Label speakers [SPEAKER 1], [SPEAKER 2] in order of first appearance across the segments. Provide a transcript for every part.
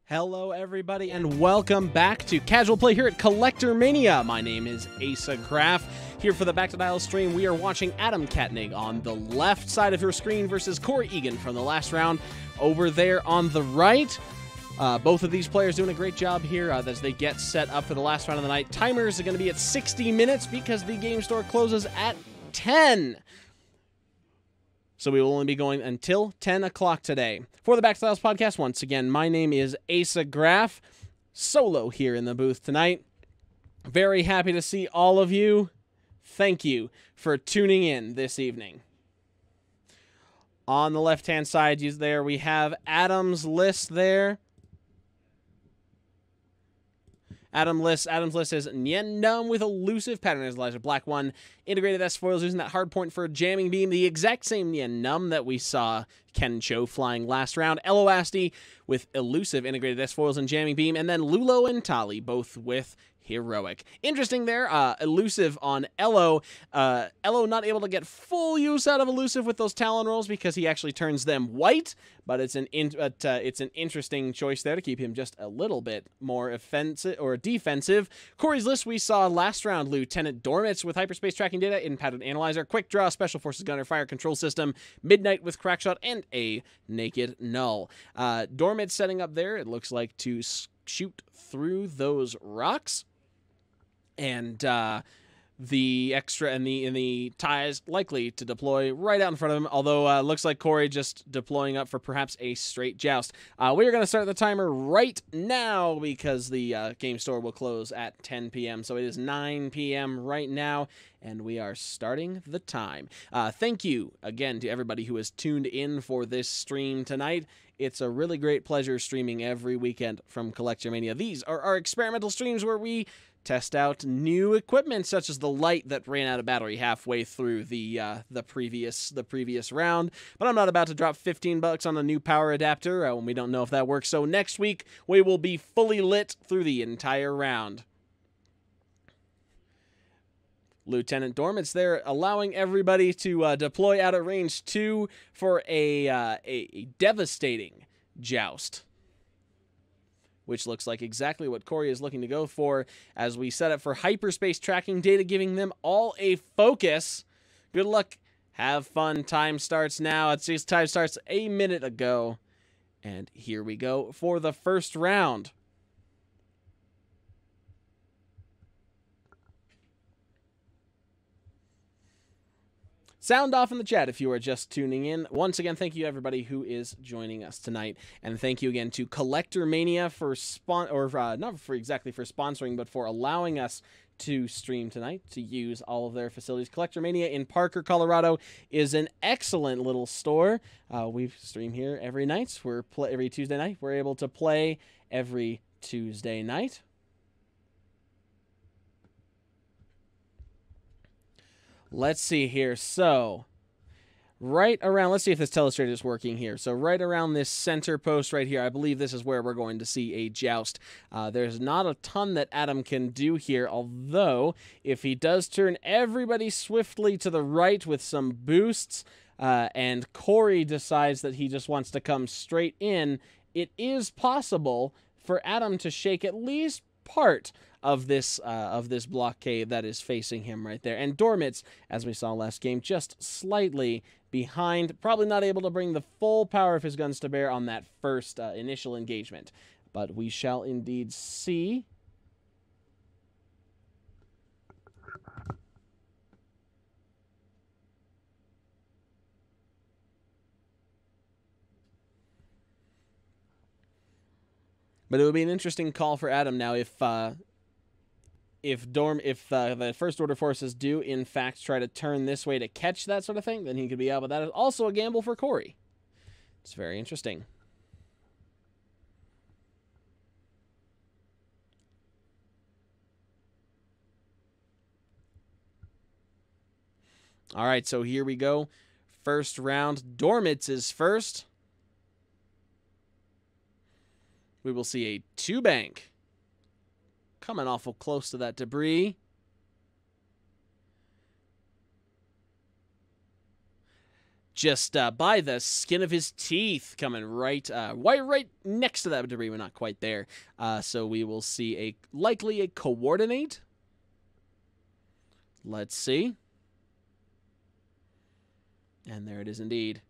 [SPEAKER 1] Hello, everybody, and welcome back to Casual Play here at Collectormania. My name is Asa Graff. Here for the Back to Dial stream, we are watching Adam Katnig on the left side of your screen versus Corey Egan from the last round over there on the right. Both of these players doing a great job here as they get set up for the last round of the night. Timers are going to be at 60 minutes because the game store closes at 10. So we will only be going until 10 o'clock today. For the Back to Dials podcast, once again, my name is Asa Graff, solo here in the booth tonight. Very happy to see all of you. Thank you for tuning in this evening. On the left-hand side there, we have Adam's list there. Adam's list is Nien with elusive pattern analyzer, black one, integrated S foils using that hard point for a jamming beam, the exact same Nien that we saw Ken Cho flying last round, Ello with elusive integrated S foils and jamming beam, and then Ello and Tallie, both with heroic. Interesting there, elusive on Ello. Ello not able to get full use out of elusive with those Talon rolls because he actually turns them white, but it's an interesting choice there to keep him just a little bit more offensive or defensive. Corey's list we saw last round, Lieutenant Dormitz with hyperspace tracking data in pattern analyzer, quick draw, special forces gunner, fire control system, midnight with crackshot, and a naked null. Dormitz setting up there, it looks like to shoot through those rocks. And the extra and the ties likely to deploy right out in front of him, although looks like Corey just deploying up for perhaps a straight joust. We are going to start the timer right now because the game store will close at 10 p.m. So it is 9 p.m. right now, and we are starting the time. Thank you again to everybody who has tuned in for this stream tonight. It's a really great pleasure streaming every weekend from Collectormania. These are our experimental streams where we test out new equipment, such as the light that ran out of battery halfway through the previous round. But I'm not about to drop $15 on a new power adapter when we don't know if that works. So next week we will be fully lit through the entire round. Lieutenant Dormitz there, allowing everybody to deploy out at range 2 for a devastating joust, which looks like exactly what Corey is looking to go for as we set up for hyperspace tracking data, giving them all a focus. Good luck. Have fun. Time starts now. Time starts a minute ago. And here we go for the first round. Sound off in the chat if you are just tuning in. Once again, thank you everybody who is joining us tonight, and thank you again to Collectormania for not for exactly for sponsoring, but for allowing us to stream tonight, to use all of their facilities. Collectormania in Parker, Colorado is an excellent little store. We stream here every night. Every Tuesday night. We're able to play every Tuesday night. Let's see here. So, right around, let's see if this telestrator is working here. So, right around this center post right here, I believe this is where we're going to see a joust. There's not a ton that Adam can do here, although if he does turn everybody swiftly to the right with some boosts, and Corey decides that he just wants to come straight in, it is possible for Adam to shake at least part of this blockade that is facing him right there. And Dormitz, as we saw last game, just slightly behind, probably not able to bring the full power of his guns to bear on that first initial engagement. But we shall indeed see. But it would be an interesting call for Adam now if the first order forces do in fact try to turn this way to catch that sort of thing, then he could be out. But that is also a gamble for Corey. It's very interesting. All right, so here we go. First round. Dormitz is first. We will see a 2-bank. Coming awful close to that debris. just by the skin of his teeth, coming right next to that debris, but not quite there. So we will see likely a coordinate. Let's see. And there it is indeed.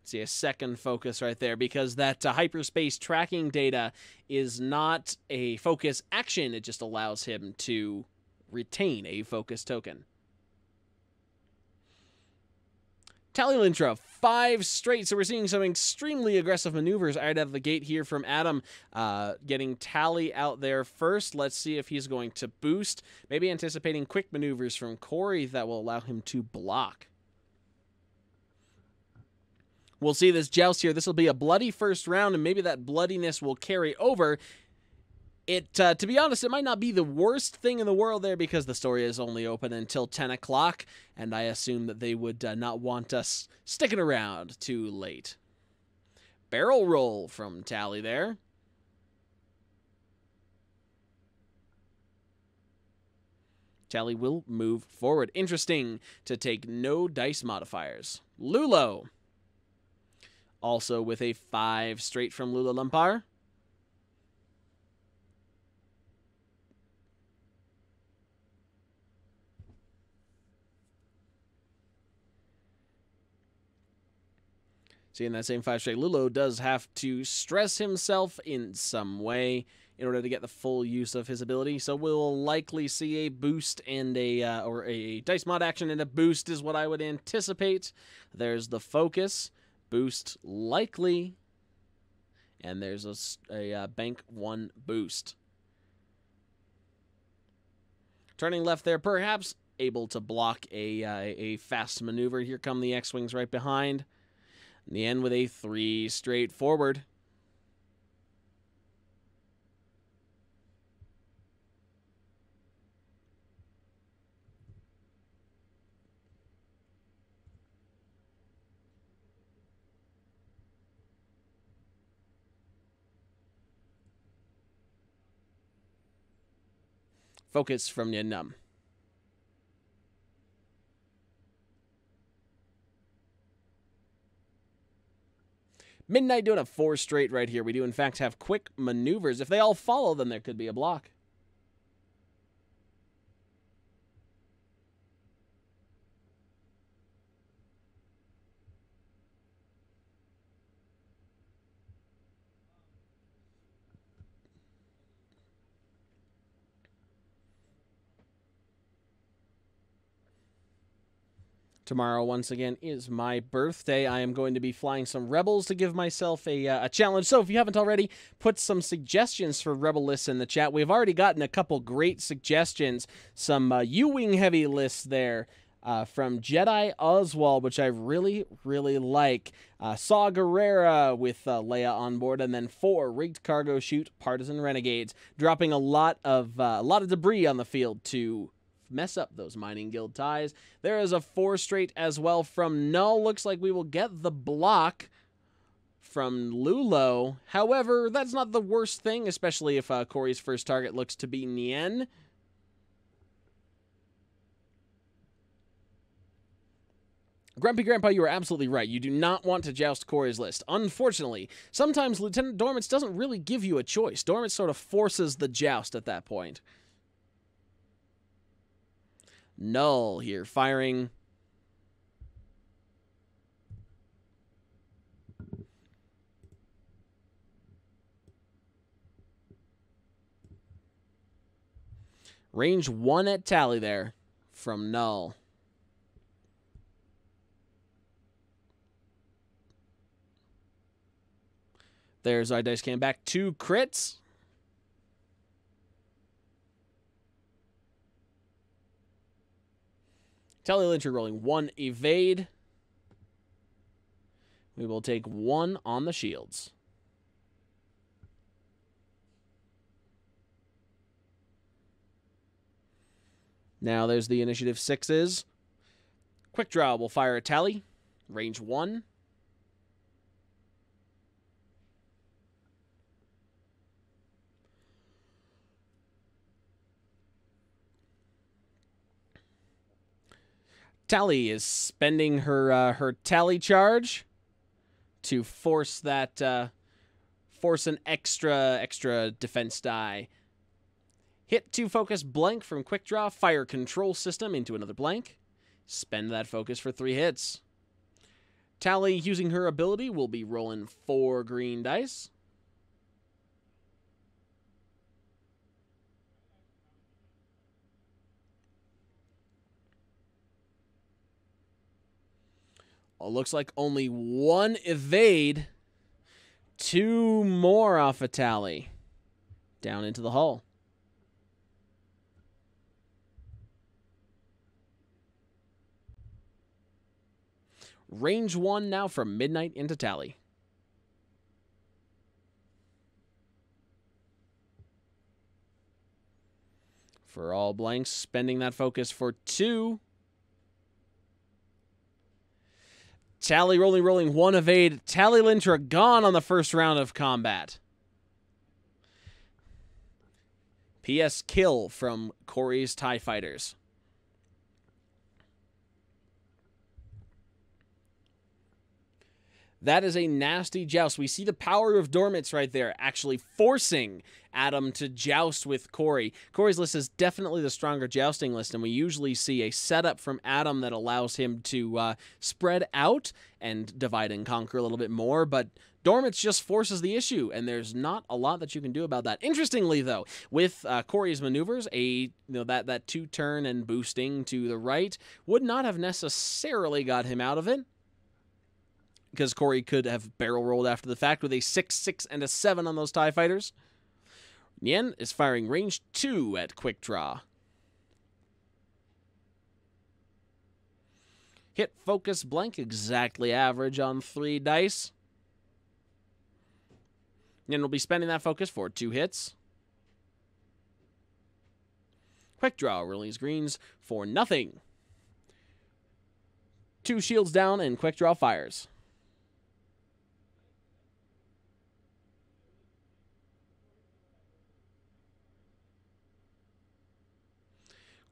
[SPEAKER 1] See a second focus right there, because that hyperspace tracking data is not a focus action. It just allows him to retain a focus token. Tallie Lintra, 5 straight. So we're seeing some extremely aggressive maneuvers right out of the gate here from Adam. Getting Tallie out there first. Let's see if he's going to boost. Maybe anticipating quick maneuvers from Corey that will allow him to block. We'll see this joust here. This will be a bloody first round, and maybe that bloodiness will carry over. To be honest, it might not be the worst thing in the world there, because the story is only open until 10 o'clock, and I assume that they would not want us sticking around too late. Barrel roll from Tallie there. Tallie will move forward. Interesting to take no dice modifiers. Lulo. Also with a 5 straight from Lula Lumpar. See, in that same 5 straight, Lulo does have to stress himself in some way in order to get the full use of his ability. So we'll likely see a boost and or a dice mod action and a boost is what I would anticipate. There's the focus. Boost likely, and there's a bank 1 boost. Turning left there, perhaps able to block a fast maneuver. Here come the X-Wings right behind. Nien with a 3 straight forward. Focus from Nien Num. Midnight doing a 4 straight right here. We do, in fact, have quick maneuvers. If they all follow, then there could be a block. Tomorrow, once again, is my birthday. I am going to be flying some Rebels to give myself a challenge. So if you haven't already, put some suggestions for Rebel lists in the chat. We've already gotten a couple great suggestions. Some U-Wing heavy lists there from Jedi Oswald, which I really, really like. Saw Gerrera with Leia on board, and then 4 rigged cargo chute Partisan Renegades, dropping a lot of debris on the field to mess up those mining guild ties. There is a 4 straight as well from Null. Looks like we will get the block from Lulo. However, that's not the worst thing, especially if Corey's first target looks to be Nien. Grumpy Grandpa, you are absolutely right. You do not want to joust Corey's list. Unfortunately, sometimes Lieutenant Dormants doesn't really give you a choice. Dormants sort of forces the joust at that point. Null here, firing. Range 1 at Tallie there from Null. There's our dice cam back. 2 crits. Tallie Lyncher rolling 1 evade. We will take 1 on the shields. Now there's the initiative 6s. Quick draw will fire a Tallie. Range 1. Tallie is spending her Tallie charge to force that force an extra defense die. Hit to focus blank from quick draw, fire control system into another blank. Spend that focus for 3 hits. Tallie, using her ability, will be rolling 4 green dice. Well, looks like only 1 evade. 2 more off a Tallie. Down into the hull. Range 1 now from Midnight into Tallie. For all blanks, spending that focus for 2. Tallie rolling 1 evade. Tallie Lintra gone on the first round of combat. PS kill from Corey's TIE Fighters. That is a nasty joust. We see the power of Dormit's right there, actually forcing Adam to joust with Corey. Corey's list is definitely the stronger jousting list, and we usually see a setup from Adam that allows him to spread out and divide and conquer a little bit more, but Dormit's just forces the issue, and there's not a lot that you can do about that. Interestingly, though, with Corey's maneuvers, that 2-turn and boosting to the right would not have necessarily got him out of it, because Corey could have barrel rolled after the fact with a 6, 6, and a 7 on those TIE Fighters. Nien is firing range 2 at quick draw. Hit focus blank, exactly average on 3 dice. Nien will be spending that focus for 2 hits. Quick draw release greens for nothing. 2 shields down and quick draw fires.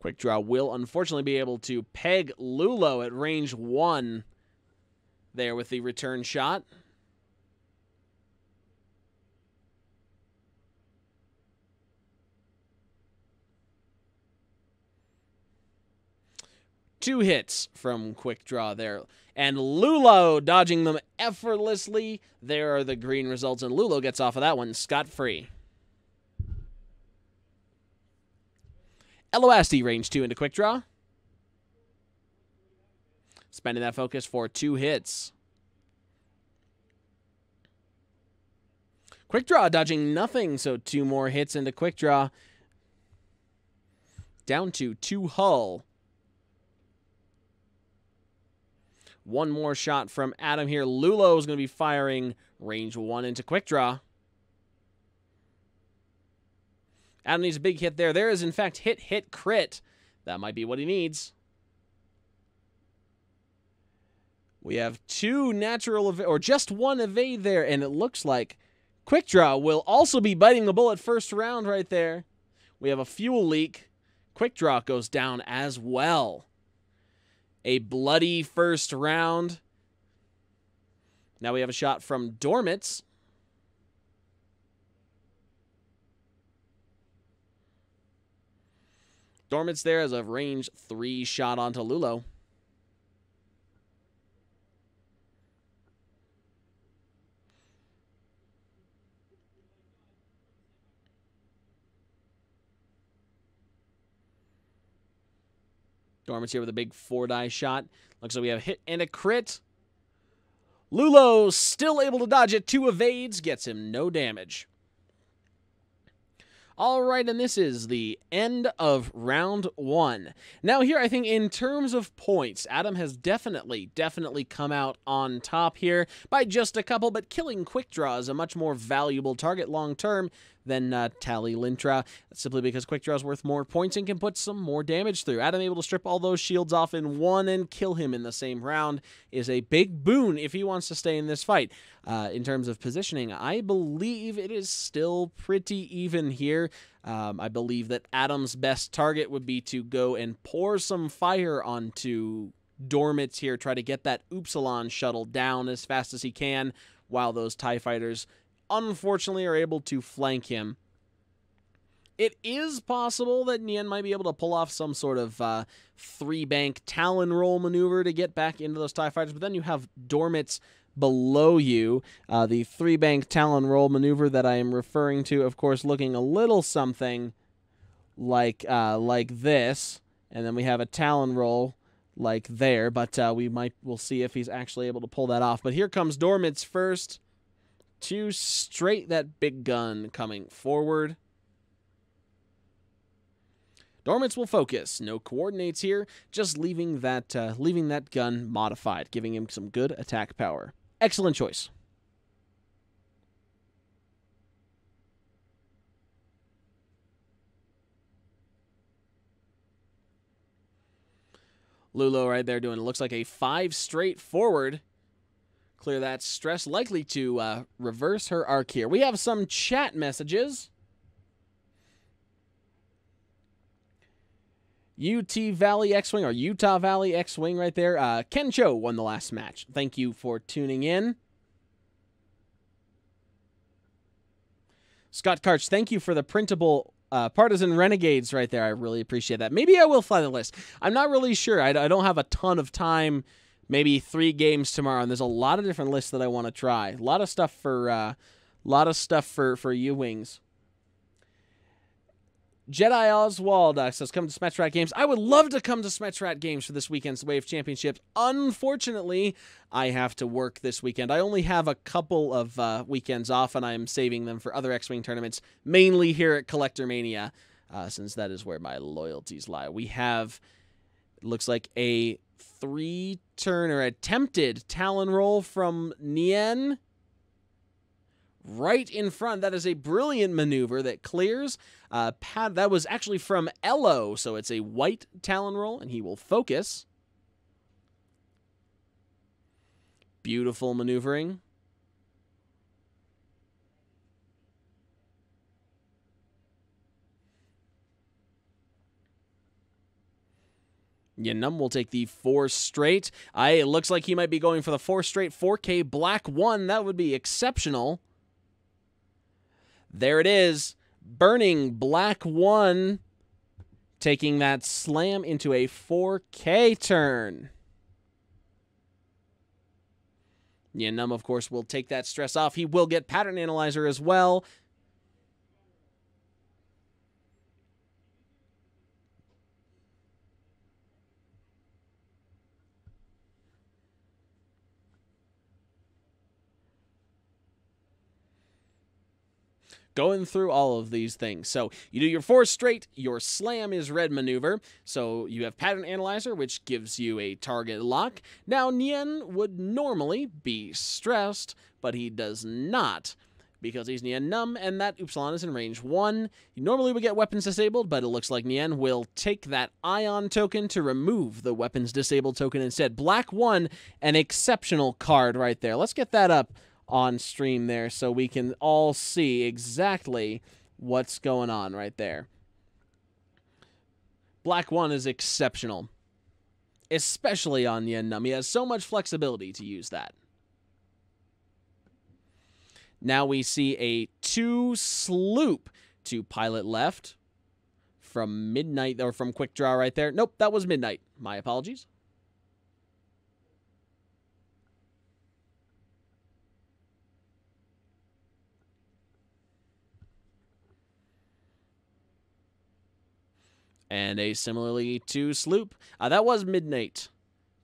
[SPEAKER 1] Quick draw will unfortunately be able to peg Lulo at range 1 there with the return shot. Two hits from quick draw there. And Lulo dodging them effortlessly. There are the green results, and Lulo gets off of that one scot-free. Eloasti range 2 into quick draw. Spending that focus for 2 hits. Quick draw dodging nothing, so 2 more hits into quick draw. Down to 2 hull. 1 more shot from Adam here. Lulo is going to be firing range 1 into quick draw. Adam needs a big hit there. There is, in fact, hit, crit. That might be what he needs. We have 2 natural, or just 1 evade there, and it looks like quick draw will also be biting the bullet first round right there. We have a fuel leak. Quick draw goes down as well. A bloody first round. Now we have a shot from Dormit's. Dormit's there as a range 3 shot onto Lulo. Dormit's here with a big 4-die shot. Looks like we have a hit and a crit. Lulo still able to dodge it. 2 evades. Gets him no damage. All right, and this is the end of round 1. Now here, I think in terms of points, Adam has definitely come out on top here by just a couple, but killing quick draw is a much more valuable target long-term than Tallie Lintra, simply because quick draw is worth more points and can put some more damage through. Adam able to strip all those shields off in 1 and kill him in the same round is a big boon if he wants to stay in this fight. In terms of positioning, I believe it is still pretty even here. I believe that Adam's best target would be to go and pour some fire onto Dormitz here try to get that Upsilon shuttle down as fast as he can, while those TIE fighters, unfortunately, are able to flank him. It is possible that Nien might be able to pull off some sort of 3-bank Talon roll maneuver to get back into those TIE fighters, but then you have Dormitz below you. The 3-bank Talon roll maneuver that I am referring to, of course, looking a little something like this, and then we have a Talon roll like there, but we'll see if he's actually able to pull that off. But here comes Dormitz first to straight that big gun coming forward. Dormitz will focus. No coordinates here, just leaving that gun modified, giving him some good attack power. Excellent choice. Lulo right there doing, it looks like a 5 straight forward. Clear that stress, likely to reverse her arc here. We have some chat messages. UT Valley X-Wing, or Utah Valley X-Wing right there. Ken Cho won the last match. Thank you for tuning in. Scott Karch, thank you for the printable Partisan Renegades right there. I really appreciate that. Maybe I will fly the list. I'm not really sure. I don't have a ton of time. Maybe 3 games tomorrow, and there's a lot of different lists that I want to try. A lot of stuff for U-Wings. Jedi Oswald says, come to Smetrat Games. I would love to come to Smetrat Games for this weekend's Wave Championships. Unfortunately, I have to work this weekend. I only have a couple of weekends off, and I am saving them for other X-Wing tournaments, mainly here at Collectormania, since that is where my loyalties lie. We have, it looks like, a 3-turn or attempted Talon roll from Nien. Right in front. That is a brilliant maneuver that clears. That was actually from Ello, so it's a white Talon roll, and he will focus. Beautiful maneuvering. Nien will take the 4 straight. It looks like he might be going for the 4 straight 4K Black 1. That would be exceptional. There it is. Burning Black 1. Taking that slam into a 4K turn. Nien, of course, will take that stress off. He will get Pattern Analyzer as well. Going through all of these things. So you do your 4 straight, your slam is red maneuver. So you have Pattern Analyzer, which gives you a target lock. Now, Nien would normally be stressed, but he does not, because he's Nien Numb, and that Upsilon is in range 1. You normally would get weapons disabled, but it looks like Nien will take that Ion token to remove the weapons disabled token instead. Black 1, an exceptional card right there. Let's get that up on stream there so we can all see exactly what's going on right there. Black 1 is exceptional, especially on Nien Numb. He has so much flexibility to use that. Now we see a 2 sloop to pilot left from Midnight, or from Quick Draw right there. Nope, that was Midnight. My apologies. And a similarly 2 sloop. That was Midnight.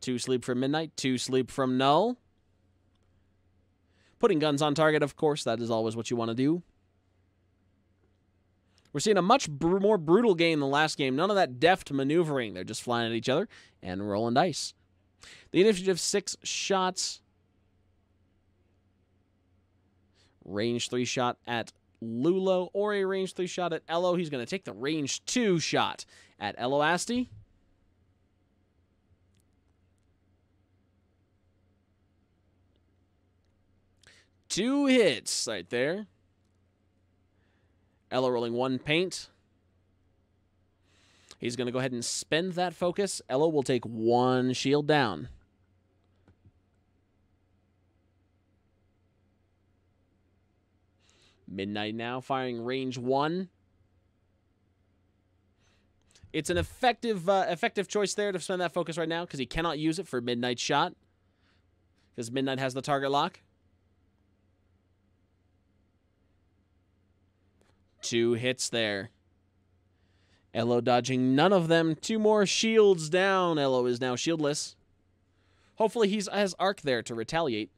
[SPEAKER 1] 2 sloop from Midnight, 2 sloop from Null. Putting guns on target, of course. That is always what you want to do. We're seeing a much more brutal game than the last game. None of that deft maneuvering. They're just flying at each other and rolling dice. The initiative 6 shots. Range 3 shot at Lulo, or a range 3 shot at Ello. He's going to take the range 2 shot at Ello Asti. Two hits right there. Ello rolling 1 paint. He's going to go ahead and spend that focus. Ello will take 1 shield down. Midnight now firing range 1. It's an effective choice there to spend that focus right now because he cannot use it for Midnight's shot because Midnight has the target lock. 2 hits there. Ello dodging none of them. 2 more shields down. Ello is now shieldless. Hopefully he has arc there to retaliate.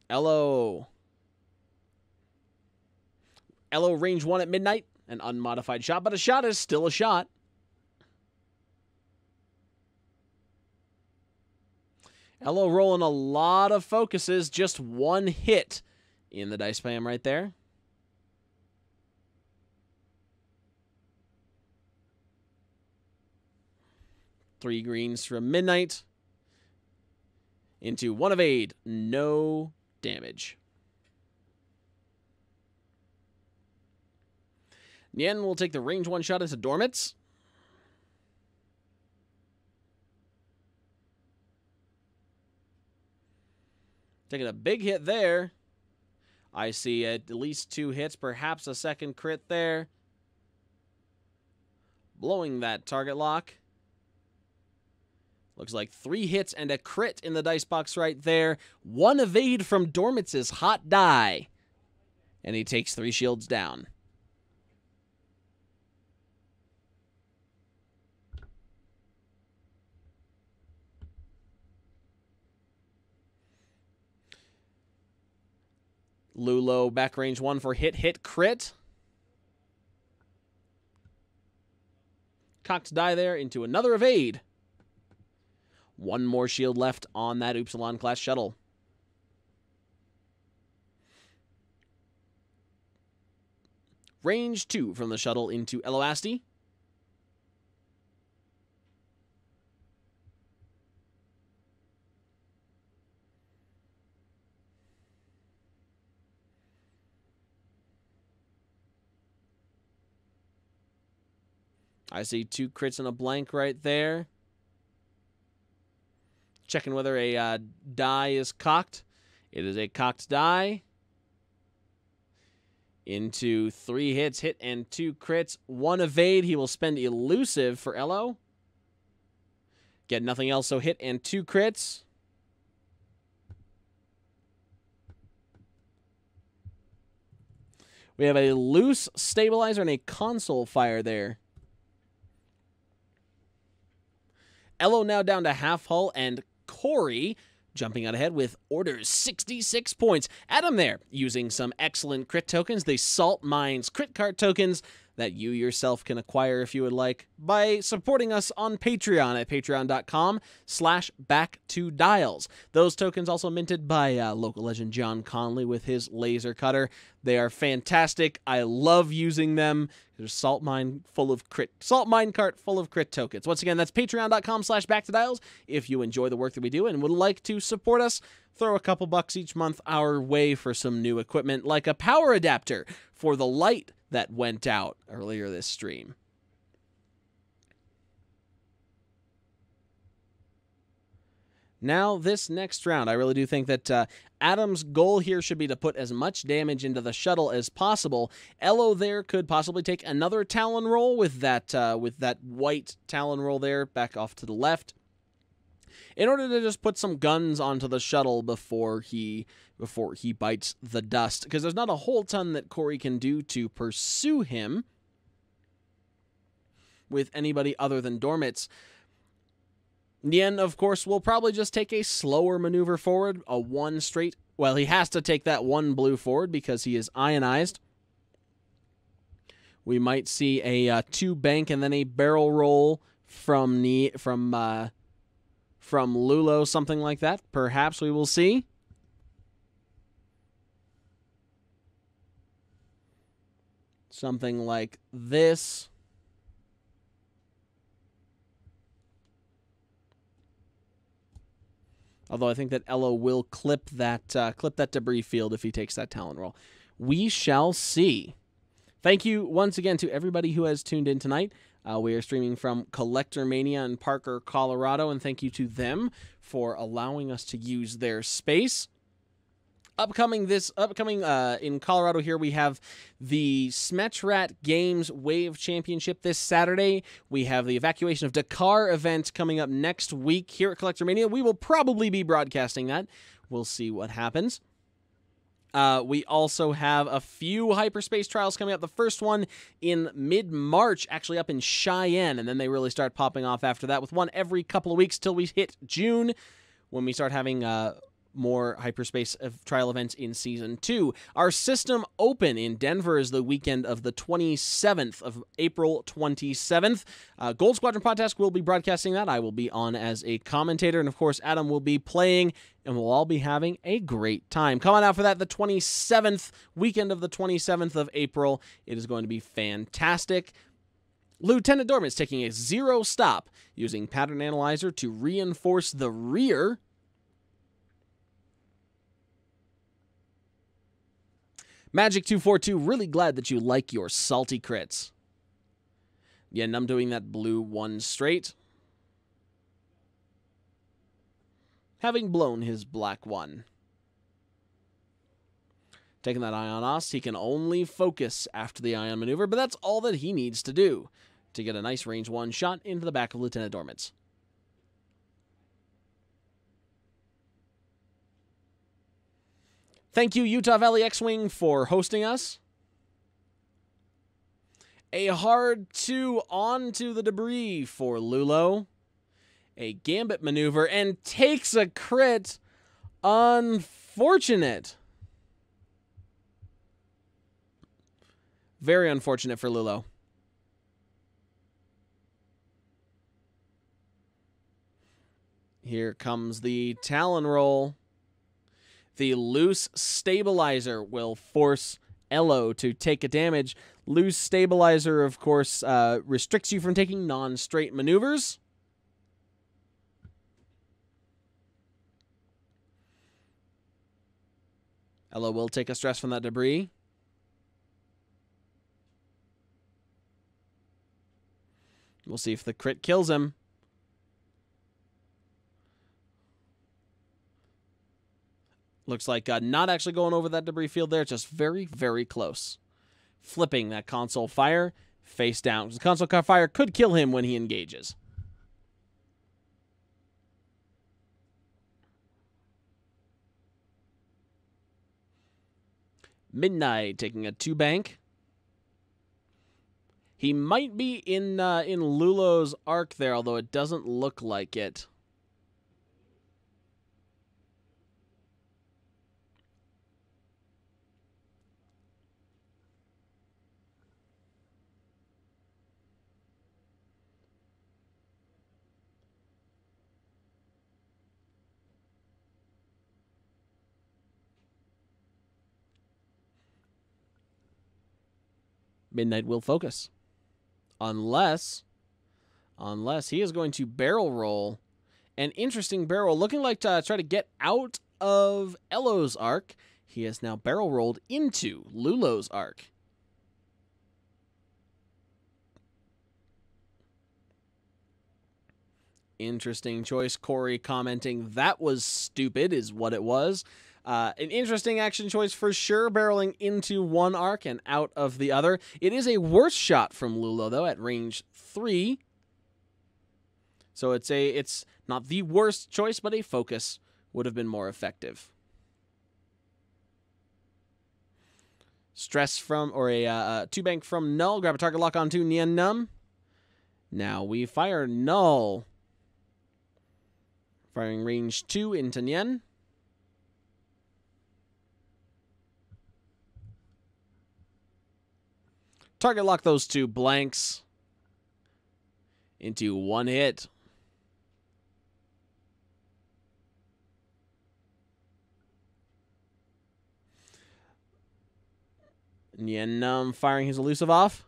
[SPEAKER 1] Ello range 1 at Midnight. An unmodified shot, but a shot is still a shot. Ello rolling a lot of focuses. Just 1 hit in the dice spam right there. Three greens from Midnight. Into 1 evade. No damage. Nien will take the range 1 shot into Dormits. Taking a big hit there. I see at least 2 hits, perhaps a second crit there. Blowing that target lock. Looks like 3 hits and a crit in the dice box right there. 1 evade from Dormits' hot die. And he takes 3 shields down. Lulo back range 1 for hit, crit. Cocked die there into another evade. 1 more shield left on that Upsilon class shuttle. Range 2 from the shuttle into Eloasti. I see 2 crits and a blank right there. Checking whether a die is cocked. It is a cocked die. Into 3 hits, hit and 2 crits. 1 evade. He will spend elusive for Ello. Get nothing else, so hit and 2 crits. We have a loose stabilizer and a console fire there. Ello now down to half hull, and Corey jumping out ahead with orders 66 points. Adam there using some excellent crit tokens, the Salt Mines crit card tokens that you yourself can acquire if you would like by supporting us on Patreon at patreon.com/back2dials. Those tokens also minted by local legend John Conley with his laser cutter. They are fantastic. I love using them. There's Salt Mine cart full of crit tokens. Once again, that's patreon.com/back2dials. If you enjoy the work that we do and would like to support us, throw a couple bucks each month our way for some new equipment, like a power adapter for the light that went out earlier this stream. Now, this next round, I really do think that Adam's goal here should be to put as much damage into the shuttle as possible. Ello there could possibly take another Talon roll with that white Talon roll there back off to the left, in order to just put some guns onto the shuttle before he bites the dust, because there's not a whole ton that Corey can do to pursue him with anybody other than Dormits. Nien, of course, will probably just take a slower maneuver forward, a 1 straight. Well, he has to take that 1 blue forward because he is ionized. We might see a 2 bank and then a barrel roll from Lulo, something like that. Perhaps we will see. Something like this. Although I think that Ello will clip that debris field if he takes that Talon roll. We shall see. Thank you once again to everybody who has tuned in tonight. We are streaming from Collectormania in Parker, Colorado, and thank you to them for allowing us to use their space. Upcoming in Colorado here, we have the Smetrat Games Wave Championship this Saturday. We have the Evacuation of Dakar event coming up next week here at Collectormania. We will probably be broadcasting that. We'll see what happens. We also have a few hyperspace trials coming up. The first one in mid-March, actually up in Cheyenne, and then they really start popping off after that with one every couple of weeks till we hit June when we start having more hyperspace trial events in Season 2. Our System Open in Denver is the weekend of the 27th of April 27th. Gold Squadron Podcast will be broadcasting that. I will be on as a commentator, and of course Adam will be playing, and we'll all be having a great time. Come on out for that, the 27th, weekend of the 27th of April. It is going to be fantastic. Lieutenant Dorman's taking a 0 stop, using Pattern Analyzer to reinforce the rear. Magic242, really glad that you like your salty crits. Yeah, and I'm doing that blue 1 straight. Having blown his black 1. Taking that ion off, he can only focus after the ion maneuver, but that's all that he needs to do to get a nice range 1 shot into the back of Lieutenant Dormant's. Thank you, Utah Valley X-Wing, for hosting us. A hard 2 onto the debris for Lulo. A gambit maneuver and takes a crit. Unfortunate. Very unfortunate for Lulo. Here comes the Talon roll. The loose stabilizer will force Ello to take a damage. Loose stabilizer, of course, restricts you from taking non-straight maneuvers. Ello will take a stress from that debris. We'll see if the crit kills him. Looks like not actually going over that debris field there, just very, very close. Flipping that console fire face down. The console fire could kill him when he engages. Midnight taking a 2 bank. He might be in Lulo's arc there, although it doesn't look like it. Midnight will focus. Unless he is going to barrel roll. An interesting barrel, looking like to try to get out of Ello's arc. He has now barrel rolled into Lulo's arc. Interesting choice. Corey commenting, that was stupid is what it was. An interesting action choice for sure, barreling into one arc and out of the other. It is a worse shot from Lulo, though, at range 3. So it's not the worst choice, but a focus would have been more effective. Stress from, or a 2 bank from Null. Grab a target lock onto Nien Num. Now we fire Null. Firing range 2 into Nien. Target lock those 2 blanks into 1 hit. Nien Num firing his elusive off.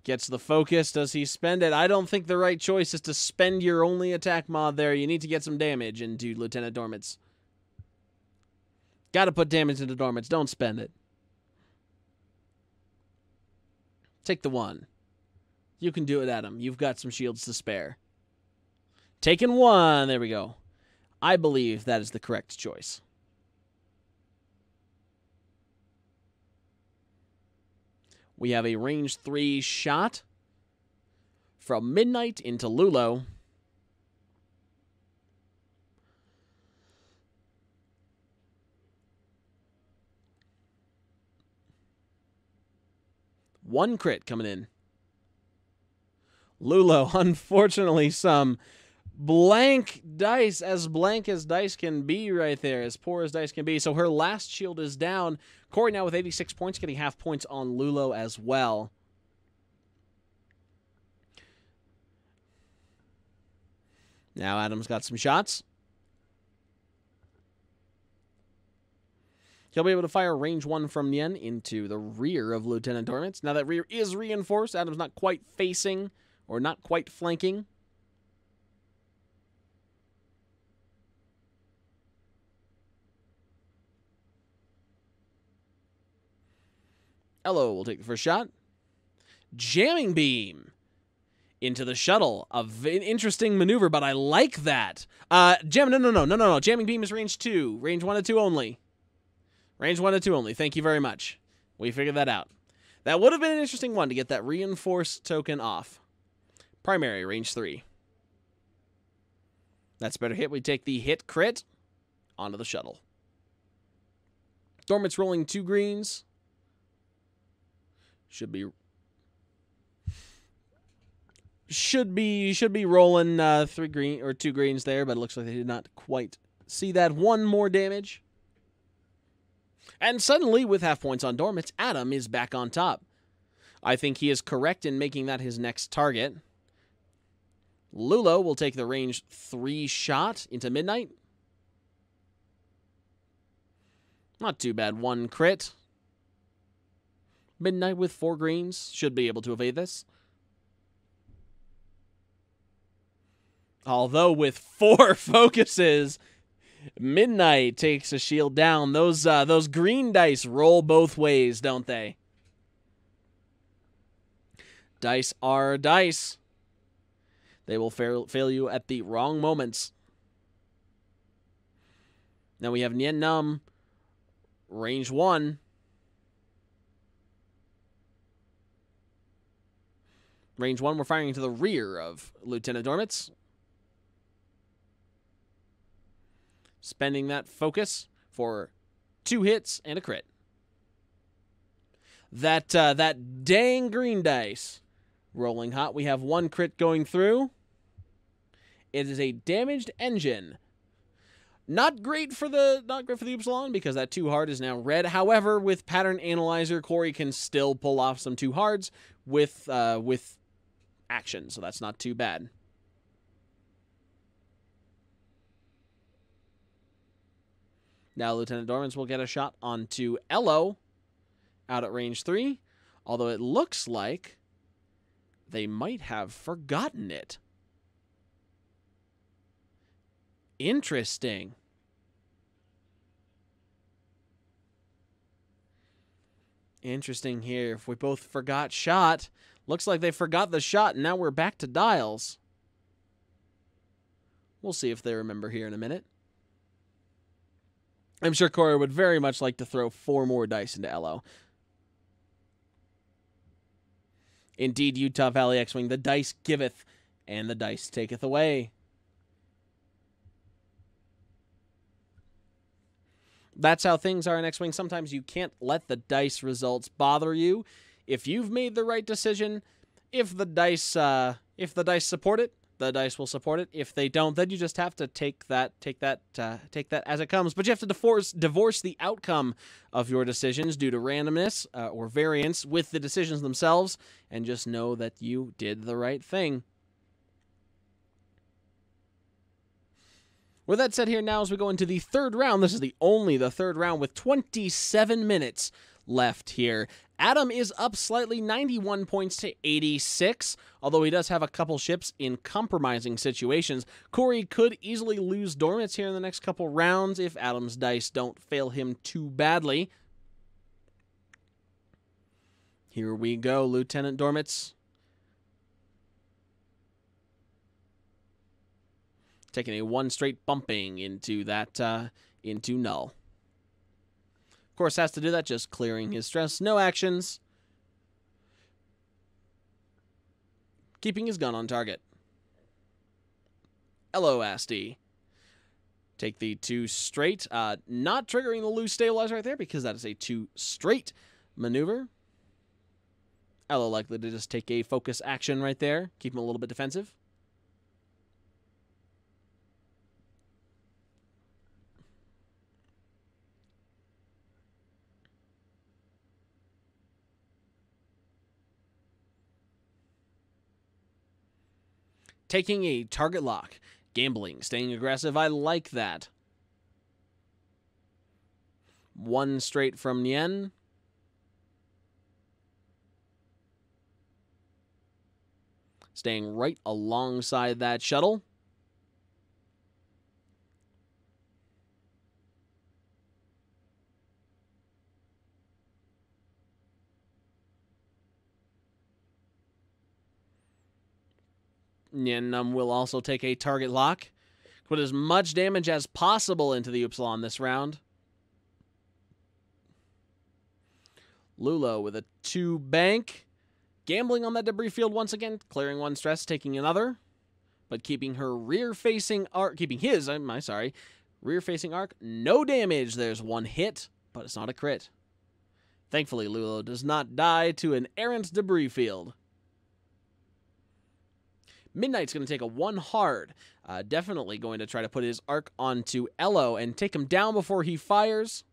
[SPEAKER 1] Gets the focus. Does he spend it? I don't think the right choice is to spend your only attack mod there. You need to get some damage into Lieutenant Dormit's. Got to put damage into Dormit's. Don't spend it. Take the 1. You can do it, Adam. You've got some shields to spare. Taking 1. There we go. I believe that is the correct choice. We have a range 3 shot from Midnight into Lulo. One crit coming in. Lulo, unfortunately, some blank dice, as blank as dice can be right there, as poor as dice can be. So her last shield is down. Corey now with 86 points, getting half points on Lulo as well. Now Adam's got some shots. He'll be able to fire range 1 from Nien into the rear of Lieutenant Dormit's. Now that rear is reinforced. Adam's not quite facing or not quite flanking. Ello will take the first shot. Jamming beam into the shuttle. An interesting maneuver, but I like that. No. Jamming beam is range 2. Range 1 to 2 only. Range 1 to 2 only. Thank you very much. We figured that out. That would have been an interesting one to get that reinforced token off. Primary, range 3. That's better hit. We take the hit crit onto the shuttle. Dormit's rolling 2 greens. Should be rolling 3 green or 2 greens there, but it looks like they did not quite see that. 1 more damage. And suddenly, with half points on Dormit's, Adam is back on top. I think he is correct in making that his next target. Lulo will take the range 3 shot into Midnight. Not too bad. 1 crit. Midnight with 4 greens should be able to evade this. Although with 4 focuses, Midnight takes a shield down. Those green dice roll both ways, don't they? Dice are dice. They will fail you at the wrong moments. Now we have Nien Num, range 1. Range 1, we're firing into the rear of Lieutenant Dormit's. Spending that focus for 2 hits and a crit. That dang green dice rolling hot. We have 1 crit going through. It is a damaged engine. Not great for the Upsilon because that 2 hard is now red. However, with Pattern Analyzer, Corey can still pull off some 2 hards with action, so that's not too bad. Now Lieutenant Dormit's will get a shot onto Ello out at range 3, although it looks like they might have forgotten it. Interesting. Interesting here. If we both forgot shot, looks like they forgot the shot, and now we're back to dials. We'll see if they remember here in a minute. I'm sure Corey would very much like to throw 4 more dice into Ello. Indeed, Utah Valley X-Wing, the dice giveth, and the dice taketh away. That's how things are in X-Wing. Sometimes you can't let the dice results bother you. If you've made the right decision, if the dice support it, the dice will support it. If they don't, then you just have to take that as it comes. But you have to divorce the outcome of your decisions due to randomness or variance with the decisions themselves, and just know that you did the right thing. With that said, here now as we go into the 3rd round, this is only the 3rd round with 27 minutes left here. Adam is up slightly, 91 points to 86, although he does have a couple ships in compromising situations. Corey could easily lose Dormitz here in the next couple rounds if Adam's dice don't fail him too badly. Here we go, Lieutenant Dormitz. Taking a one straight bumping into that, into null. Of course, has to do that, just clearing his stress. No actions. Keeping his gun on target. Ello Asti. Take the 2 straight. Not triggering the loose stabilizer right there because that is a 2 straight maneuver. Ello likely to just take a focus action right there. Keep him a little bit defensive. Taking a target lock. Gambling. Staying aggressive. I like that. 1 straight from Nien. Staying right alongside that shuttle. Nien will also take a target lock. Put as much damage as possible into the Upsilon this round. Lulo with a 2 bank. Gambling on that debris field once again. Clearing 1 stress, taking another. But keeping her rear-facing arc. Keeping his, rear-facing arc. No damage. There's 1 hit, but it's not a crit. Thankfully, Lulo does not die to an errant debris field. Midnight's going to take a 1 hard. Definitely going to try to put his arc onto Ello and take him down before he fires.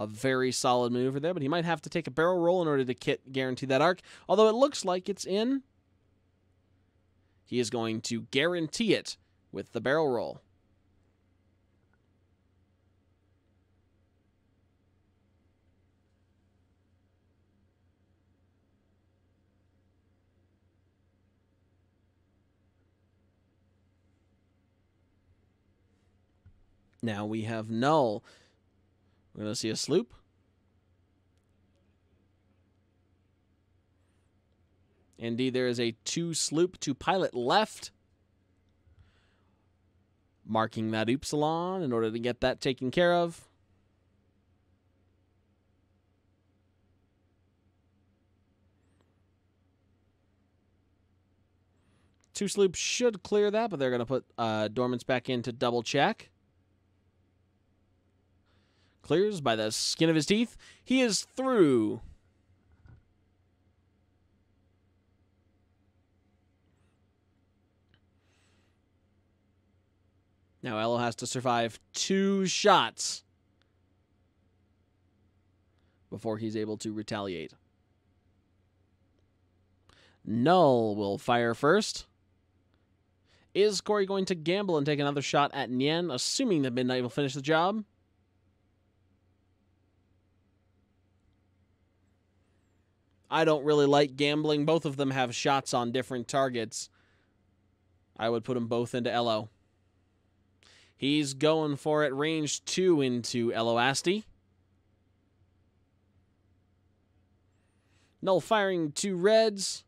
[SPEAKER 1] A very solid maneuver there, but he might have to take a barrel roll in order to guarantee that arc. Although it looks like it's in. He is going to guarantee it with the barrel roll. Now we have null. We're going to see a sloop. Indeed, there is a 2 sloop to pilot left. Marking that Upsilon in order to get that taken care of. Two sloops should clear that, but they're going to put Dormitz back in to double check. Clears by the skin of his teeth. He is through. Now Ello has to survive 2 shots before he's able to retaliate. Null will fire first. Is Corey going to gamble and take another shot at Nien, assuming that Midnight will finish the job? I don't really like gambling. Both of them have shots on different targets. I would put them both into Ello. He's going for it. Range 2 into Ello Asti. Null firing 2 reds.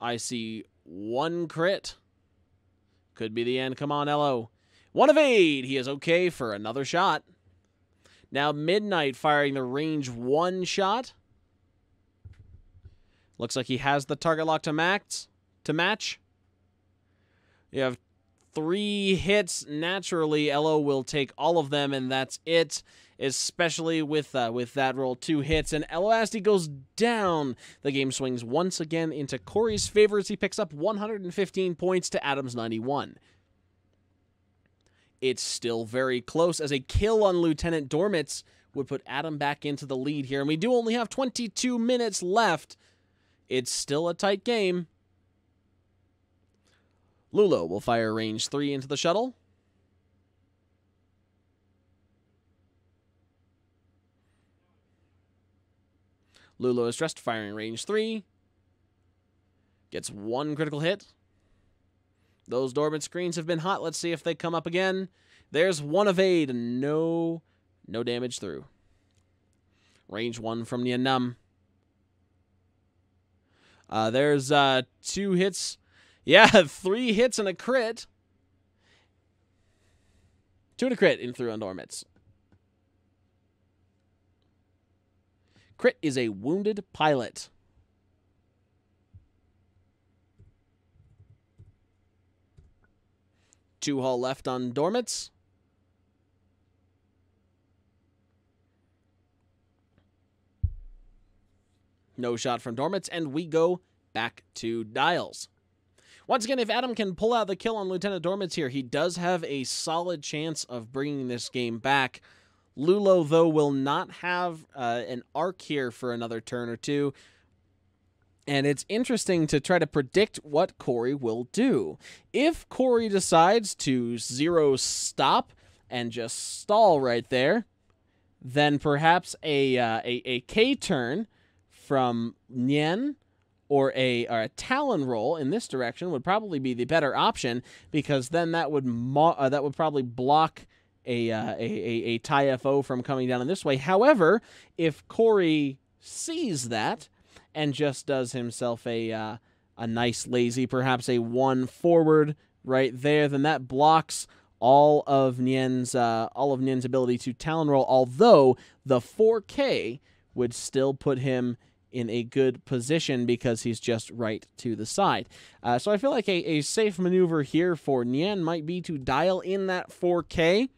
[SPEAKER 1] I see 1 crit. Could be the end. Come on, Ello. 1 of 8. He is okay for another shot. Now Midnight firing the range 1 shot. Looks like he has the target lock to match. You have 3 hits. Naturally, Ello will take all of them, and that's it. Especially with that roll, 2 hits, and Ello Asti goes down. The game swings once again into Corey's favor as he picks up 115 points to Adam's 91. It's still very close, as a kill on Lieutenant Dormitz would put Adam back into the lead here, and we do only have 22 minutes left. It's still a tight game. Lulo will fire range 3 into the shuttle. Lulo is stressed, firing range 3. Gets 1 critical hit. Those dormant screens have been hot. Let's see if they come up again. There's 1 evade. No damage through. Range 1 from Nien. There's 2 hits. Yeah, 3 hits and a crit. 2 and a crit in through on dormants. Crit is a wounded pilot. Two hull left on dormants. No shot from dormants, and we go back to dials. Once again, if Adam can pull out the kill on Lieutenant Dormants here, he does have a solid chance of bringing this game back. Lulo, though, will not have an arc here for another turn or two. And it's interesting to try to predict what Corey will do. If Corey decides to zero stop and just stall right there, then perhaps a K turn from Nien or a Talon roll in this direction would probably be the better option, because then that would probably block a TIE FO from coming down in this way. However, if Corey sees that and just does himself a nice lazy, perhaps a 1 forward right there, then that blocks all of Nien's ability to Talon roll. Although the 4K would still put him in a good position because he's just right to the side. So I feel like a safe maneuver here for Nien might be to dial in that 4K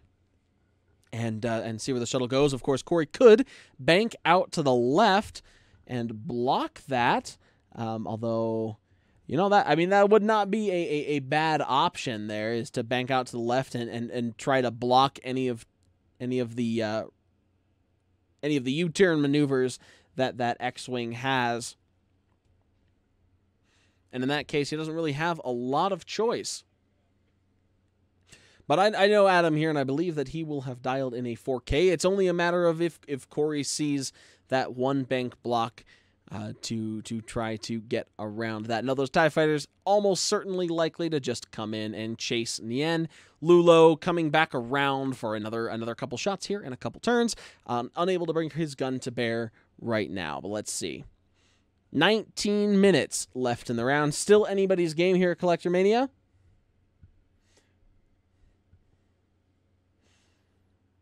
[SPEAKER 1] and see where the shuttle goes. Of course, Corey could bank out to the left and block that. Although, that would not be a bad option there, is to bank out to the left and try to block any of the U-turn maneuvers that X-Wing has. And in that case, he doesn't really have a lot of choice. But I know Adam here, and I believe that he will have dialed in a 4K. It's only a matter of if Corey sees that 1 bank block to try to get around that. Now, those TIE fighters almost certainly likely to just come in and chase Nien. Lulo coming back around for another couple shots here in a couple turns. Unable to bring his gun to bear right now, but let's see. 19 minutes left in the round. Still anybody's game here at Collectormania.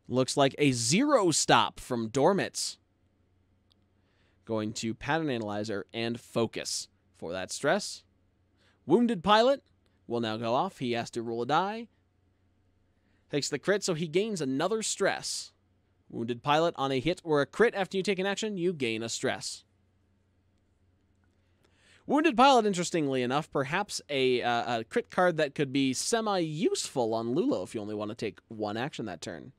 [SPEAKER 1] Looks like a 0 stop from Dormants. Going to Pattern Analyzer and Focus for that stress. Wounded Pilot will now go off. He has to roll a die. Takes the crit, so he gains another stress. Wounded Pilot on a hit or a crit after you take an action, you gain a stress. Wounded Pilot, interestingly enough, perhaps a crit card that could be semi-useful on Lulo if you only want to take 1 action that turn.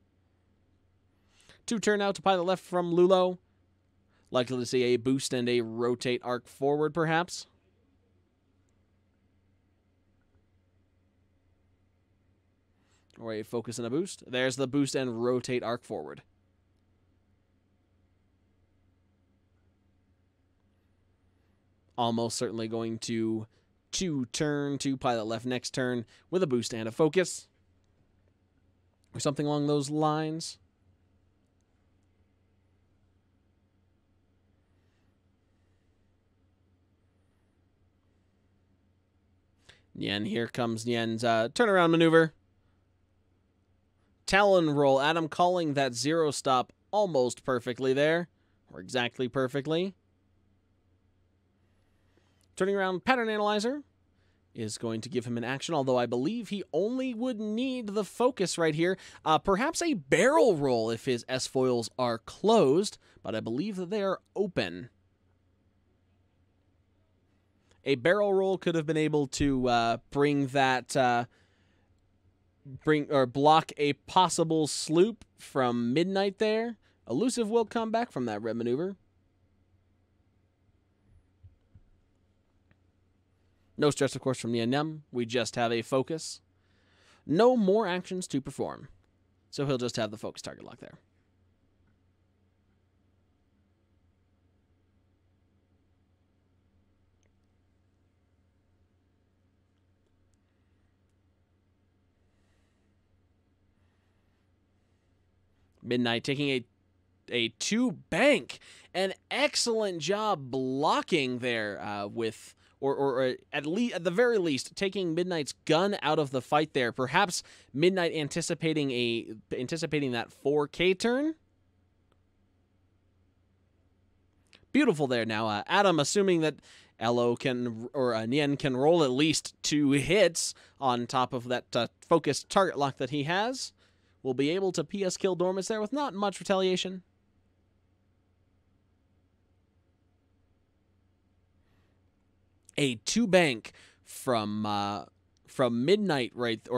[SPEAKER 1] 2 turn out to Pilot left from Lulo. Likely to see a boost and a rotate arc forward, perhaps. Or a focus and a boost. There's the boost and rotate arc forward. Almost certainly going to 2 turn, 2 Pilot left next turn with a boost and a focus. Or something along those lines. Nien, here comes Nien's turnaround maneuver. Talon roll. Adam calling that 0 stop almost perfectly there. Or exactly perfectly. Turning around Pattern Analyzer is going to give him an action, although I believe he only would need the focus right here. Perhaps a barrel roll if his S-foils are closed, but I believe that they are open. A barrel roll could have been able to block a possible sloop from midnight there. Elusive will come back from that red maneuver. No stress, of course, from Nien. We just have a focus. No more actions to perform. So he'll just have the focus target lock there. Midnight taking a 2 bank. An excellent job blocking there with... Or at the very least, taking Midnight's gun out of the fight there. Perhaps Midnight anticipating that 4K turn. Beautiful there. Now, Adam, assuming that Ello Nien can roll at least 2 hits on top of that focused target lock that he has, will be able to PS kill Dormits there with not much retaliation. A 2 bank from Midnight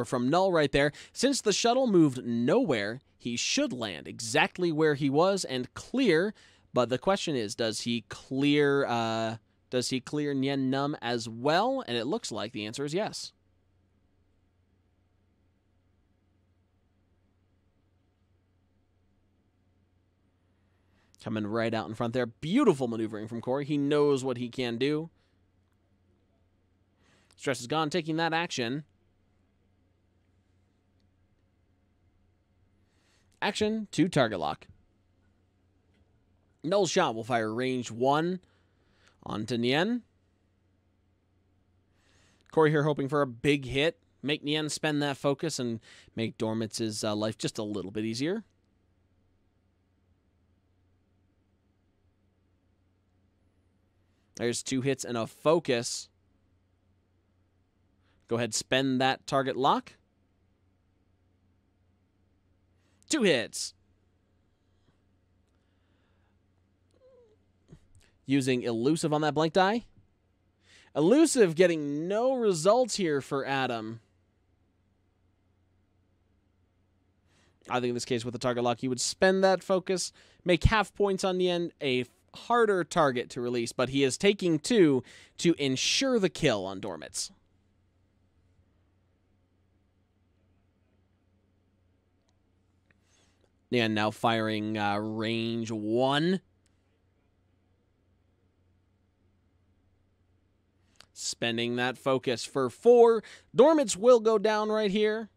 [SPEAKER 1] from Null right there. Since the shuttle moved nowhere, he should land exactly where he was and clear. But the question is, does he clear Nien Num as well? And it looks like the answer is yes. Coming right out in front there. Beautiful maneuvering from Corey. He knows what he can do. Stress is gone, taking that action. Action to target lock. Null's shot will fire range 1 onto Nien. Corey here hoping for a big hit. Make Nien spend that focus and make Dormits' life just a little bit easier. There's 2 hits and a focus. Go ahead, spend that target lock. 2 hits. Using Elusive on that blank die. Elusive getting no results here for Adam. I think in this case with the target lock, he would spend that focus, make half points on the end, a harder target to release, but he is taking 2 to ensure the kill on Dormits. And now firing range 1. Spending that focus for 4. Dormits will go down right here.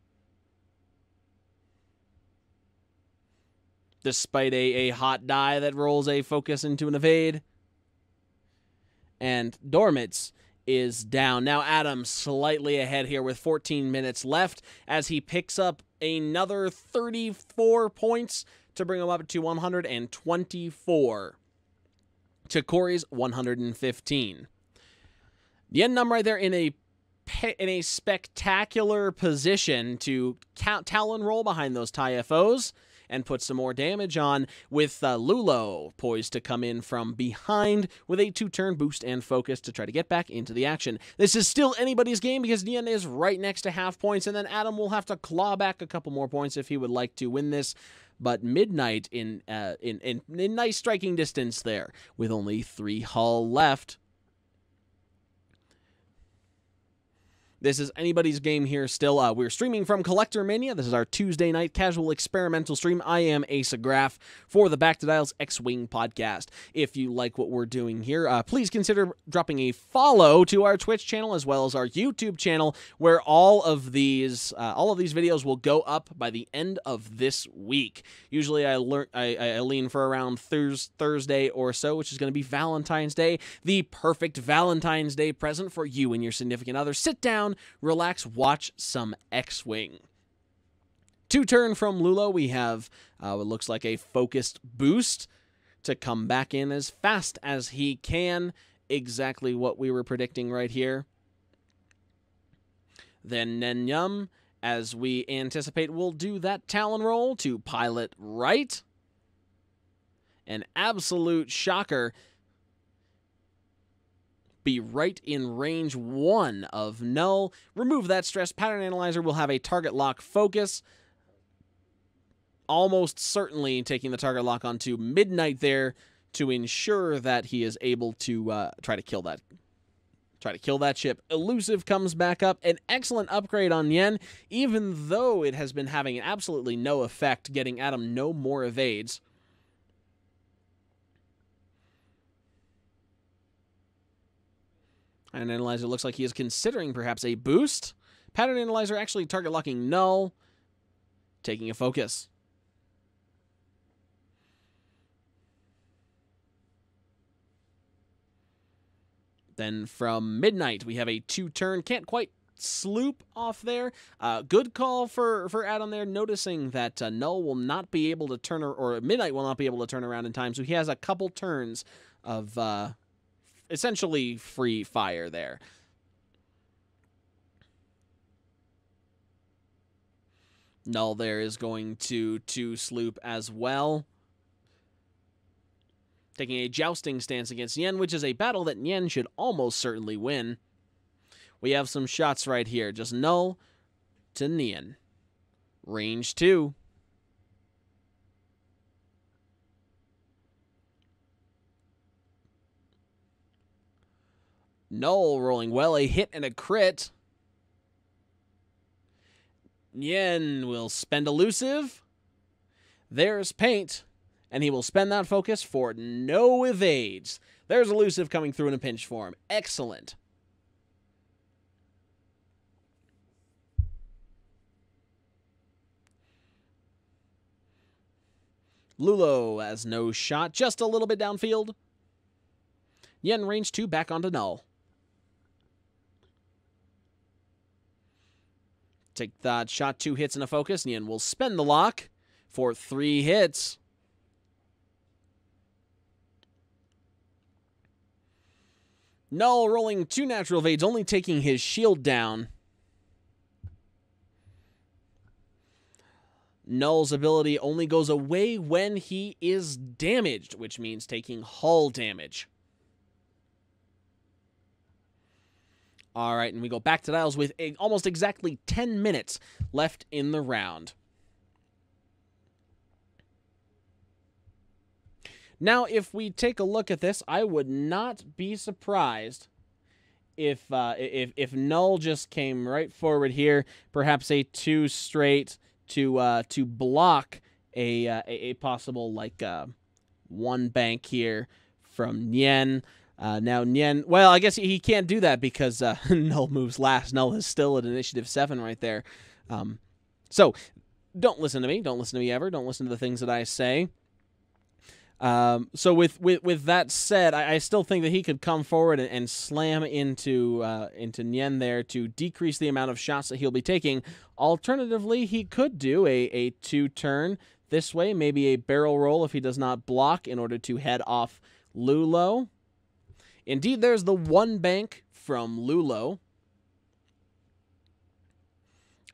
[SPEAKER 1] Despite a hot die that rolls a focus into an evade. And Dormits is down. Now Adam slightly ahead here with 14 minutes left as he picks up another 34 points to bring him up to 124 to Corey's 115. Nien Num right there in a spectacular position to Talon roll behind those TIE FOs and put some more damage on, with Lulo poised to come in from behind with a 2-turn boost and focus to try to get back into the action. This is still anybody's game because Nien is right next to half points, and then Adam will have to claw back a couple more points if he would like to win this. But Midnight in nice striking distance there with only 3 hull left. This is anybody's game here still. We're streaming from Collectormania. This is our Tuesday night casual experimental stream. I am Asa Graf for the Back to Dials X-Wing podcast. If you like what we're doing here, please consider dropping a follow to our Twitch channel as well as our YouTube channel, where all of these videos will go up by the end of this week. Usually I lean for around Thursday or so, which is going to be Valentine's Day. The perfect Valentine's Day present for you and your significant other. Sit down, relax, watch some X-Wing. 2-turn from Lulo, we have what looks like a focused boost to come back in as fast as he can. Exactly what we were predicting right here. Then Nien Num, as we anticipate, will do that Talon roll to pilot right. An absolute shocker. Be right in range 1 of Null. Remove that stress. Pattern Analyzer will have a target lock focus. Almost certainly taking the target lock onto Midnight there to ensure that he is able to try to kill that ship. Elusive comes back up. An excellent upgrade on Nien, even though it has been having absolutely no effect, getting Adam no more evades. Pattern Analyzer looks like he is considering perhaps a boost. Pattern Analyzer actually target locking Null, taking a focus. Then from Midnight, we have a 2-turn. Can't quite sloop off there. Good call for Adam there, noticing that Null will not be able to turn, or Midnight will not be able to turn around in time. So he has a couple turns of essentially free fire there. Null there is going to sloop as well, taking a jousting stance against Nien, which is a battle that Nien should almost certainly win. We have some shots right here. Just Null to Nien. Range 2. Null rolling well. A hit and a crit. Nien will spend elusive. There's paint. And he will spend that focus for no evades. There's elusive coming through in a pinch for him. Excellent. Lulo has no shot, just a little bit downfield. Nien range 2 back onto Null. Take that shot, 2 hits and a focus. Nien will spend the lock for 3 hits. Null rolling 2 natural evades, only taking his shield down. Null's ability only goes away when he is damaged, which means taking hull damage. All right, and we go back to dials with almost exactly 10 minutes left in the round. Now, if we take a look at this, I would not be surprised if Null just came right forward here, perhaps a 2 straight to block a possible like 1 bank here from Nien. Now Nien, well, I guess he can't do that because Null moves last. Null is still at initiative 7 right there. So don't listen to me. Don't listen to me ever. Don't listen to the things that I say. So with that said, I still think that he could come forward and slam into Nien there to decrease the amount of shots that he'll be taking. Alternatively, he could do a 2-turn this way, maybe a barrel roll if he does not block in order to head off Lulo. Indeed, there's the 1 bank from Lulo.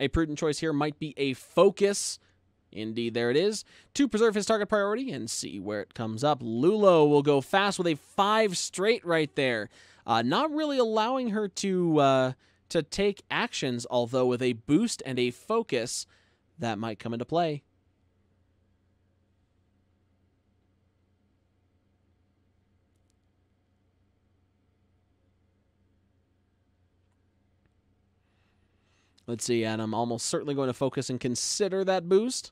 [SPEAKER 1] A prudent choice here might be a focus. Indeed, there it is. To preserve his target priority and see where it comes up. Lulo will go fast with a 5 straight right there. Not really allowing her to take actions, although with a boost and a focus, that might come into play. Let's see, Adam. Almost certainly going to focus and consider that boost.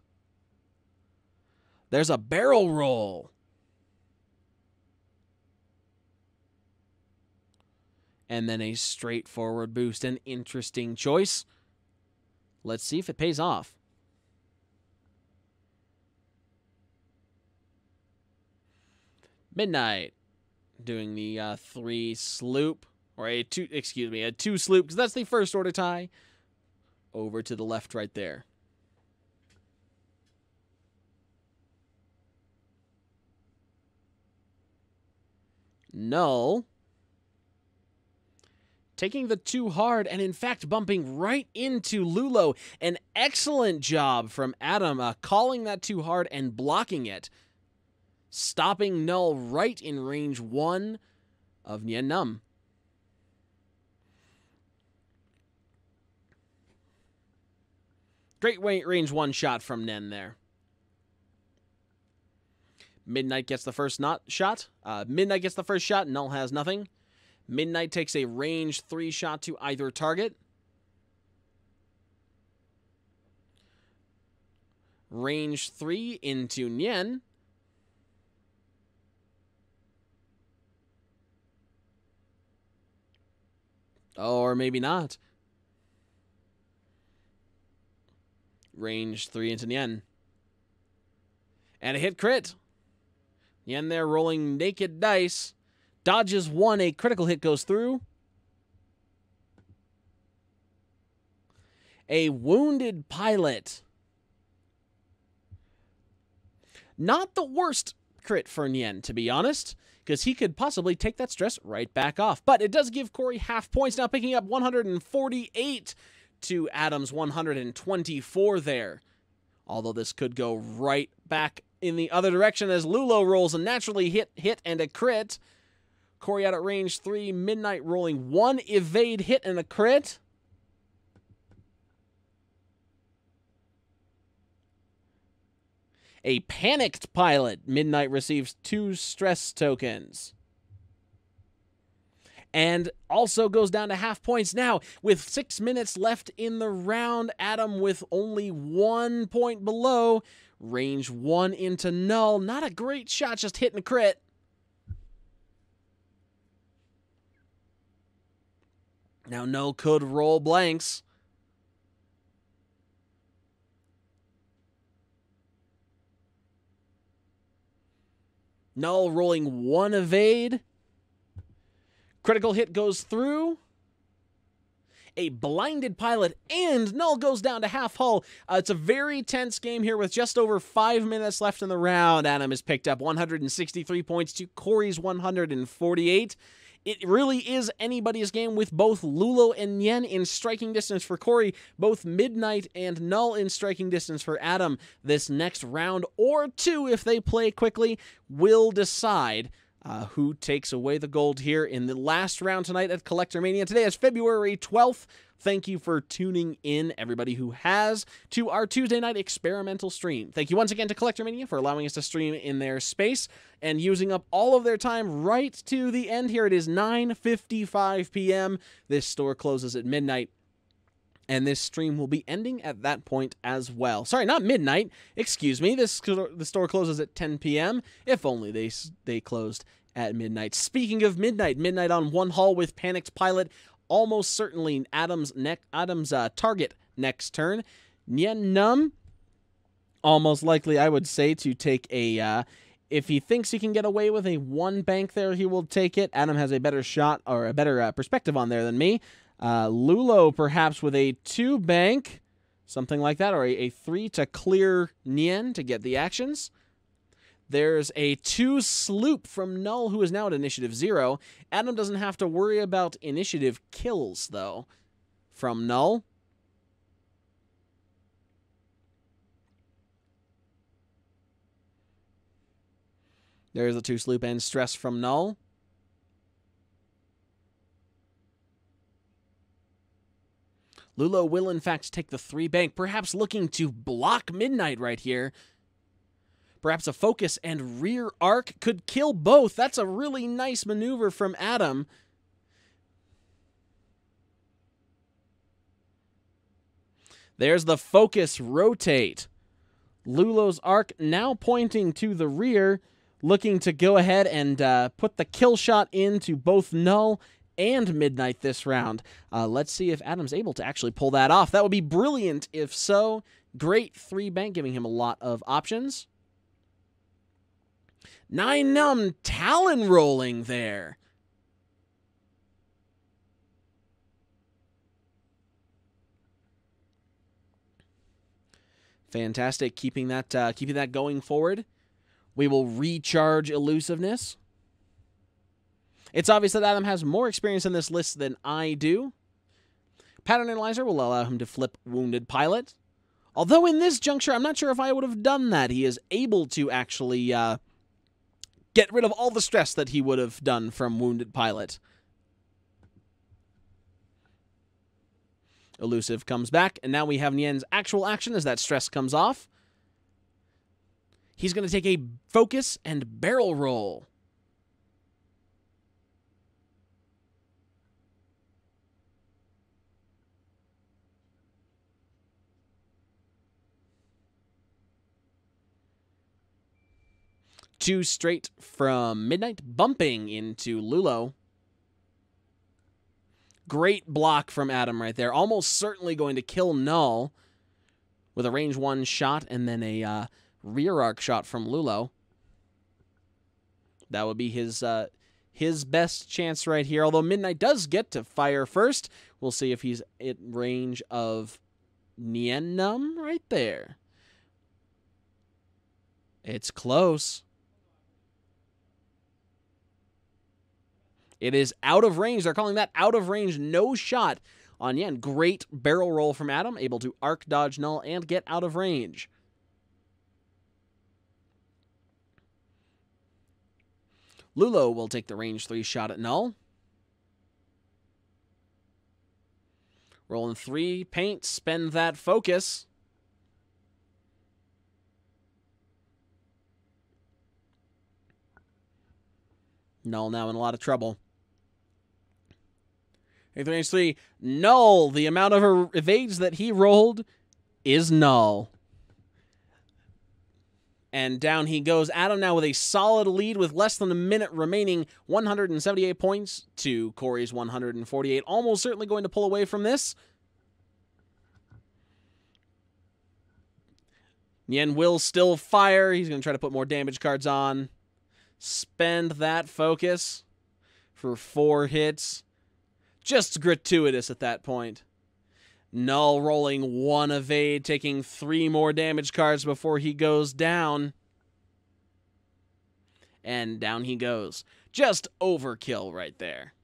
[SPEAKER 1] There's a barrel roll. And then a straightforward boost. An interesting choice. Let's see if it pays off. Midnight doing the 3 sloop. Or a 2 sloop, because that's the first order tie. Over to the left right there. Null taking the 2 hard and in fact bumping right into Lulo. An excellent job from Adam calling that 2 hard and blocking it. Stopping Null right in range 1 of Nien Num. Great range 1 shot from Nien there. Midnight gets the first shot. Midnight gets the first shot. Null has nothing. Midnight takes a range 3 shot to either target. Range 3 into Nien. Or maybe not. Range 3 into Nien. And a hit crit. Nien there rolling naked dice. Dodges one. A critical hit goes through. A wounded pilot. Not the worst crit for Nien, to be honest, because he could possibly take that stress right back off. But it does give Corey half points, now picking up 148 to Adam's 124 there. Although this could go right back in the other direction as Lulo rolls a naturally hit, and a crit. Corey out at range 3, Midnight rolling 1 evade hit and a crit. A panicked pilot. Midnight receives 2 stress tokens. And also goes down to half points now. With 6 minutes left in the round, Adam with only 1 point below. Range 1 into null. Not a great shot, just hitting a crit. Now null could roll blanks. Null rolling 1 evade. Critical hit goes through. A blinded pilot, and null goes down to half hull. It's a very tense game here with just over 5 minutes left in the round. Adam has picked up 163 points to Corey's 148. It really is anybody's game with both Lulo and Nien in striking distance for Corey, both Midnight and Null in striking distance for Adam. This next round or two, if they play quickly, will decide who takes away the gold here in the last round tonight at Collectormania. Today is February 12th. Thank you for tuning in, everybody who has, to our Tuesday night experimental stream. Thank you once again to Collectormania for allowing us to stream in their space and using up all of their time right to the end here. It is 9:55 p.m. This store closes at midnight, and this stream will be ending at that point as well. Sorry, not midnight. Excuse me. The store closes at 10 p.m. If only they closed at midnight. Speaking of midnight, Midnight on 1 hull with Panicked Pilot. Almost certainly Adam's target next turn. Nien Num, almost likely, I would say, to take a... if he thinks he can get away with a 1 bank there, he will take it. Adam has a better shot, or a better perspective on there than me. Lulo, perhaps, with a 2 bank, something like that, or a 3 to clear Nien to get the actions. There's a 2 sloop from Null, who is now at initiative 0. Adam doesn't have to worry about initiative kills, though, from Null. There's a 2 sloop and stress from Null. Lulo will, in fact, take the 3 bank, perhaps looking to block Midnight right here. Perhaps a focus and rear arc could kill both. That's a really nice maneuver from Adam. There's the focus rotate. Lulo's arc now pointing to the rear, looking to go ahead and put the kill shot into both Null and Midnight this round. Let's see if Adam's able to actually pull that off. That would be brilliant if so. Great 3 bank, giving him a lot of options. 9 Num Talon rolling there. Fantastic, keeping that going forward. We will recharge elusiveness. It's obvious that Adam has more experience in this list than I do. Pattern Analyzer will allow him to flip Wounded Pilot. Although in this juncture, I'm not sure if I would have done that. He is able to actually get rid of all the stress that he would have done from Wounded Pilot. Elusive comes back, and now we have Nien's actual action as that stress comes off. He's going to take a focus and barrel roll. Two straight from Midnight, bumping into Lulo. Great block from Adam right there. Almost certainly going to kill Null with a range 1 shot and then a rear arc shot from Lulo. That would be his his best chance right here. Although Midnight does get to fire first. We'll see if he's at range of Nien right there. It's close. It is out of range. They're calling that out of range. No shot on Nien. Great barrel roll from Adam. Able to arc, dodge, null, and get out of range. Lulo will take the range 3 shot at null. Rolling 3, paint, spend that focus. Null now in a lot of trouble. Range 3, null. The amount of evades that he rolled is null. And down he goes. Adam now with a solid lead with less than a minute remaining. 178 points to Corey's 148. Almost certainly going to pull away from this. Nien will still fire. He's going to try to put more damage cards on. Spend that focus for 4 hits. Just gratuitous at that point. Null rolling 1 evade, taking 3 more damage cards before he goes down. And down he goes. Just overkill right there.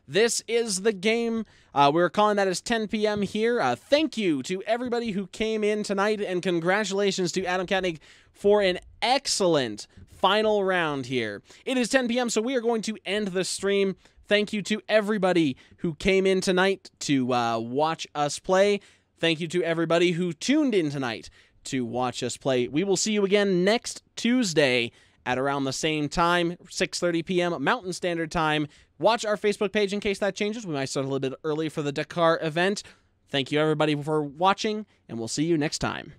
[SPEAKER 1] This is the game. We're calling that as 10 p.m. here. Thank you to everybody who came in tonight, and congratulations to Adam Katnig for an excellent final round here. It is 10 p.m., so we are going to end the stream. Thank you to everybody who came in tonight to watch us play. Thank you to everybody who tuned in tonight to watch us play. We will see you again next Tuesday at around the same time, 6:30 p.m. Mountain Standard Time. Watch our Facebook page in case that changes. We might start a little bit early for the Dakar event. Thank you, everybody, for watching, and we'll see you next time.